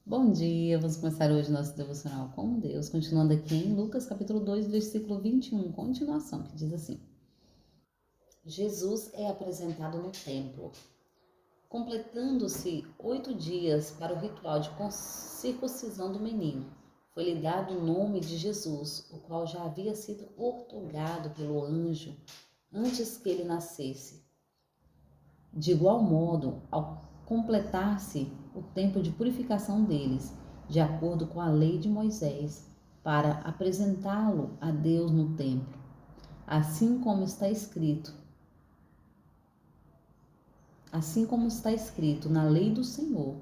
Bom dia, vamos começar hoje nosso devocional com Deus, continuando aqui em Lucas capítulo 2, versículo 21, continuação, que diz assim: Jesus é apresentado no templo. Completando-se 8 dias para o ritual de circuncisão do menino, foi-lhe dado o nome de Jesus, o qual já havia sido outorgado pelo anjo antes que ele nascesse. De igual modo, ao completar-se o tempo de purificação deles, de acordo com a lei de Moisés, para apresentá-lo a Deus no templo, assim como está escrito na lei do Senhor,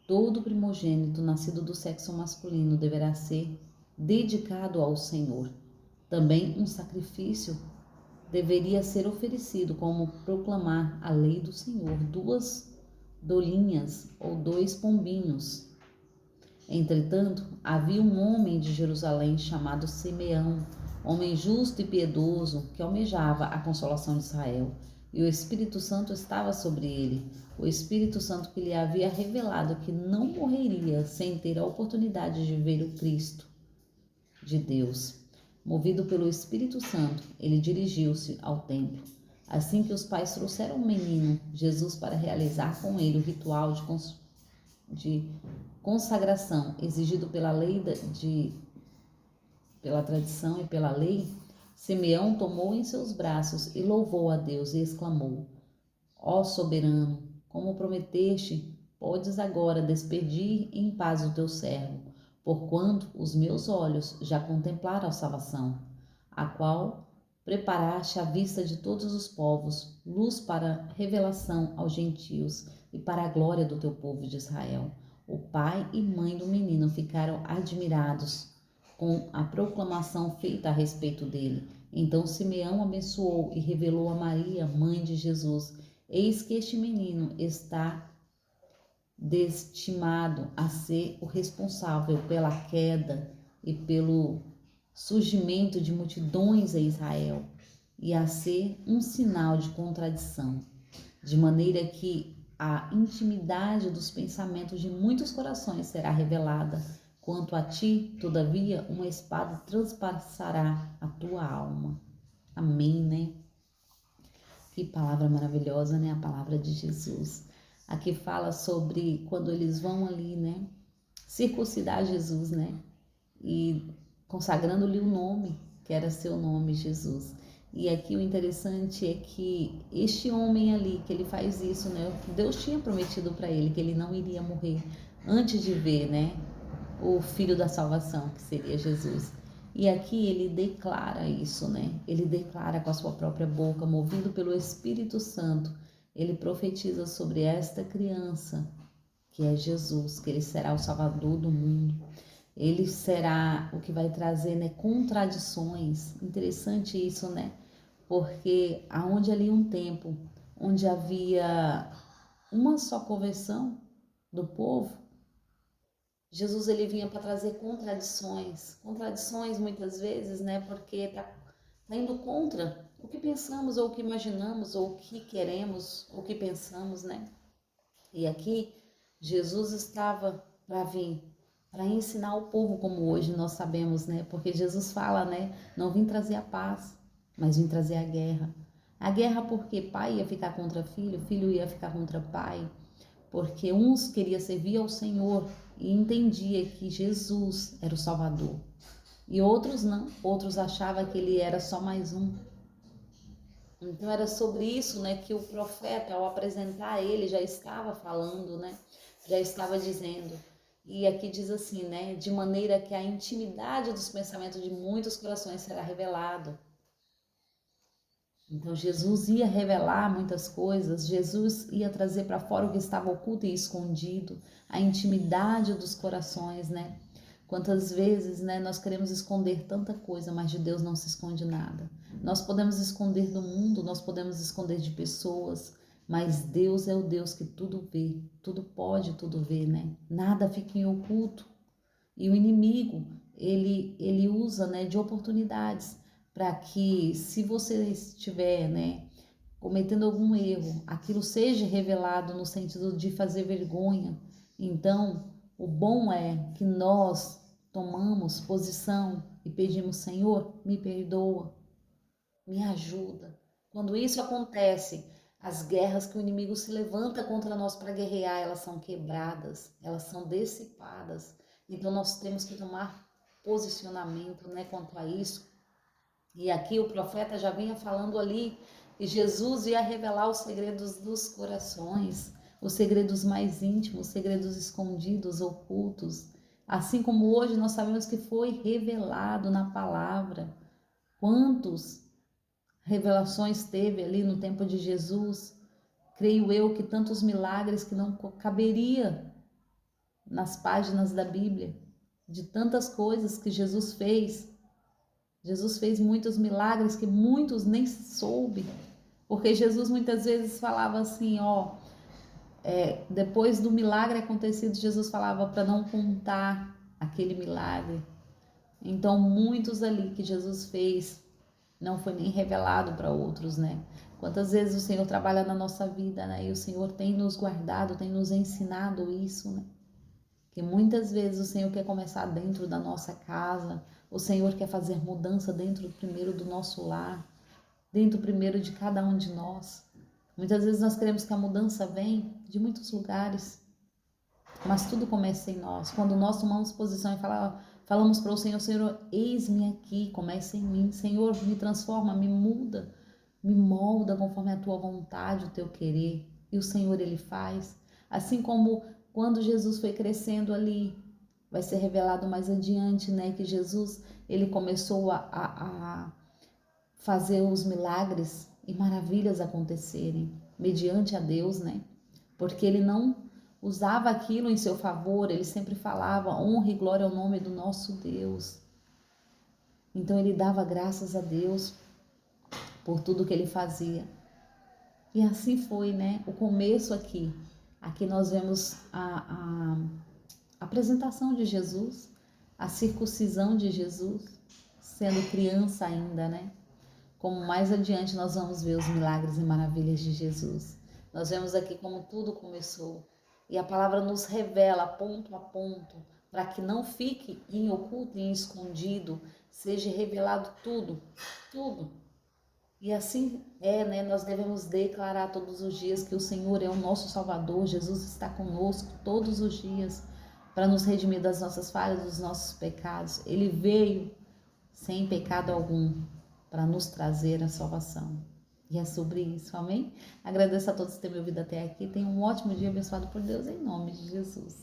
todo primogênito nascido do sexo masculino deverá ser dedicado ao Senhor. Também um sacrifício deveria ser oferecido, como proclamar a lei do Senhor, 2 dolinhas ou 2 pombinhos. Entretanto, havia um homem de Jerusalém chamado Simeão, homem justo e piedoso, que almejava a consolação de Israel, e o Espírito Santo estava sobre ele, o Espírito Santo que lhe havia revelado que não morreria sem ter a oportunidade de ver o Cristo de Deus. Movido pelo Espírito Santo, ele dirigiu-se ao templo. Assim que os pais trouxeram o menino Jesus para realizar com ele o ritual de consagração exigido pela lei pela tradição e pela lei, Simeão tomou em seus braços e louvou a Deus e exclamou: Ó soberano, como prometeste, podes agora despedir em paz o teu servo, porquanto os meus olhos já contemplaram a salvação, a qual preparaste à vista de todos os povos, luz para revelação aos gentios e para a glória do teu povo de Israel. O pai e mãe do menino ficaram admirados com a proclamação feita a respeito dele. Então Simeão abençoou e revelou a Maria, mãe de Jesus: Eis que este menino está destinado a ser o responsável pela queda e pelo surgimento de multidões em Israel, e a ser um sinal de contradição, de maneira que a intimidade dos pensamentos de muitos corações será revelada. Quanto a ti, todavia, uma espada transpassará a tua alma. Amém, né? Que palavra maravilhosa, né? A palavra de Jesus. Aqui fala sobre quando eles vão ali, né? Circuncidar Jesus, né? E consagrando-lhe o nome, que era seu nome, Jesus. E aqui o interessante é que este homem ali, que ele faz isso, né? Deus tinha prometido para ele que ele não iria morrer antes de ver, né? O filho da salvação, que seria Jesus. E aqui ele declara isso, né? Ele declara com a sua própria boca, movido pelo Espírito Santo. Ele profetiza sobre esta criança, que é Jesus, que ele será o Salvador do mundo. Ele será o que vai trazer, né, contradições. Interessante isso, né? Porque aonde ali um tempo onde havia uma só conversão do povo, Jesus ele vinha para trazer contradições muitas vezes, né? Porque tá indo contra o que pensamos ou o que imaginamos ou o que queremos, ou o que pensamos, né? E aqui Jesus estava para vir para ensinar o povo, como hoje nós sabemos, né? Porque Jesus fala, né? Não vim trazer a paz, mas vim trazer a guerra. A guerra porque pai ia ficar contra filho, filho ia ficar contra pai, porque uns queriam servir ao Senhor e entendia que Jesus era o Salvador, e outros não, outros achavam que ele era só mais um. Então era sobre isso, né, que o profeta, ao apresentar ele, já estava falando, né, já estava dizendo. E aqui diz assim, né, de maneira que a intimidade dos pensamentos de muitos corações será revelado. Então Jesus ia revelar muitas coisas, Jesus ia trazer para fora o que estava oculto e escondido, a intimidade dos corações, né? Quantas vezes, né, nós queremos esconder tanta coisa, mas de Deus não se esconde nada. Nós podemos esconder do mundo, nós podemos esconder de pessoas, mas Deus é o Deus que tudo vê, tudo pode, tudo vê, né? Nada fica em oculto. E o inimigo, ele usa, né, de oportunidades para que, se você estiver, né, cometendo algum erro, aquilo seja revelado no sentido de fazer vergonha. Então, O bom é que nós tomamos posição e pedimos: Senhor, me perdoa, me ajuda. Quando isso acontece, as guerras que o inimigo se levanta contra nós para guerrear, elas são quebradas, elas são dissipadas. Então nós temos que tomar posicionamento, né, quanto a isso. E aqui o profeta já vinha falando ali que Jesus ia revelar os segredos dos corações, os segredos mais íntimos, os segredos escondidos, ocultos. Assim como hoje nós sabemos que foi revelado na palavra. Quantos revelações teve ali no tempo de Jesus? Creio eu que tantos milagres que não caberia nas páginas da Bíblia, de tantas coisas que Jesus fez. Jesus fez muitos milagres que muitos nem soube, porque Jesus muitas vezes falava assim, depois do milagre acontecido, Jesus falava para não contar aquele milagre. Então, muitos ali que Jesus fez não foi nem revelado para outros, né? Quantas vezes o Senhor trabalha na nossa vida, né? E o Senhor tem nos guardado, tem nos ensinado isso, né? Que muitas vezes o Senhor quer começar dentro da nossa casa, o Senhor quer fazer mudança dentro primeiro do nosso lar, dentro primeiro de cada um de nós. Muitas vezes nós queremos que a mudança venha de muitos lugares, mas tudo começa em nós. Quando nós tomamos posição e falamos para o Senhor, Senhor, eis-me aqui, começa em mim. Senhor, me transforma, me muda, me molda conforme a tua vontade, o teu querer. E o Senhor, Ele faz. Assim como quando Jesus foi crescendo ali, vai ser revelado mais adiante, né? Que Jesus, Ele começou a fazer os milagres e maravilhas acontecerem, mediante a Deus, né? Porque Ele não usava aquilo em seu favor, Ele sempre falava: honra e glória ao nome do nosso Deus. Então Ele dava graças a Deus por tudo que Ele fazia. E assim foi, né? O começo aqui. Aqui nós vemos a apresentação de Jesus, a circuncisão de Jesus, sendo criança ainda, né? Como mais adiante nós vamos ver os milagres e maravilhas de Jesus. Nós vemos aqui como tudo começou. E a palavra nos revela ponto a ponto, para que não fique em oculto e em escondido, seja revelado tudo, tudo. E assim é, né? Nós devemos declarar todos os dias que o Senhor é o nosso Salvador, Jesus está conosco todos os dias para nos redimir das nossas falhas, dos nossos pecados. Ele veio sem pecado algum para nos trazer a salvação. E é sobre isso, amém? Agradeço a todos por terem me ouvido até aqui. Tenham um ótimo dia abençoado por Deus, em nome de Jesus.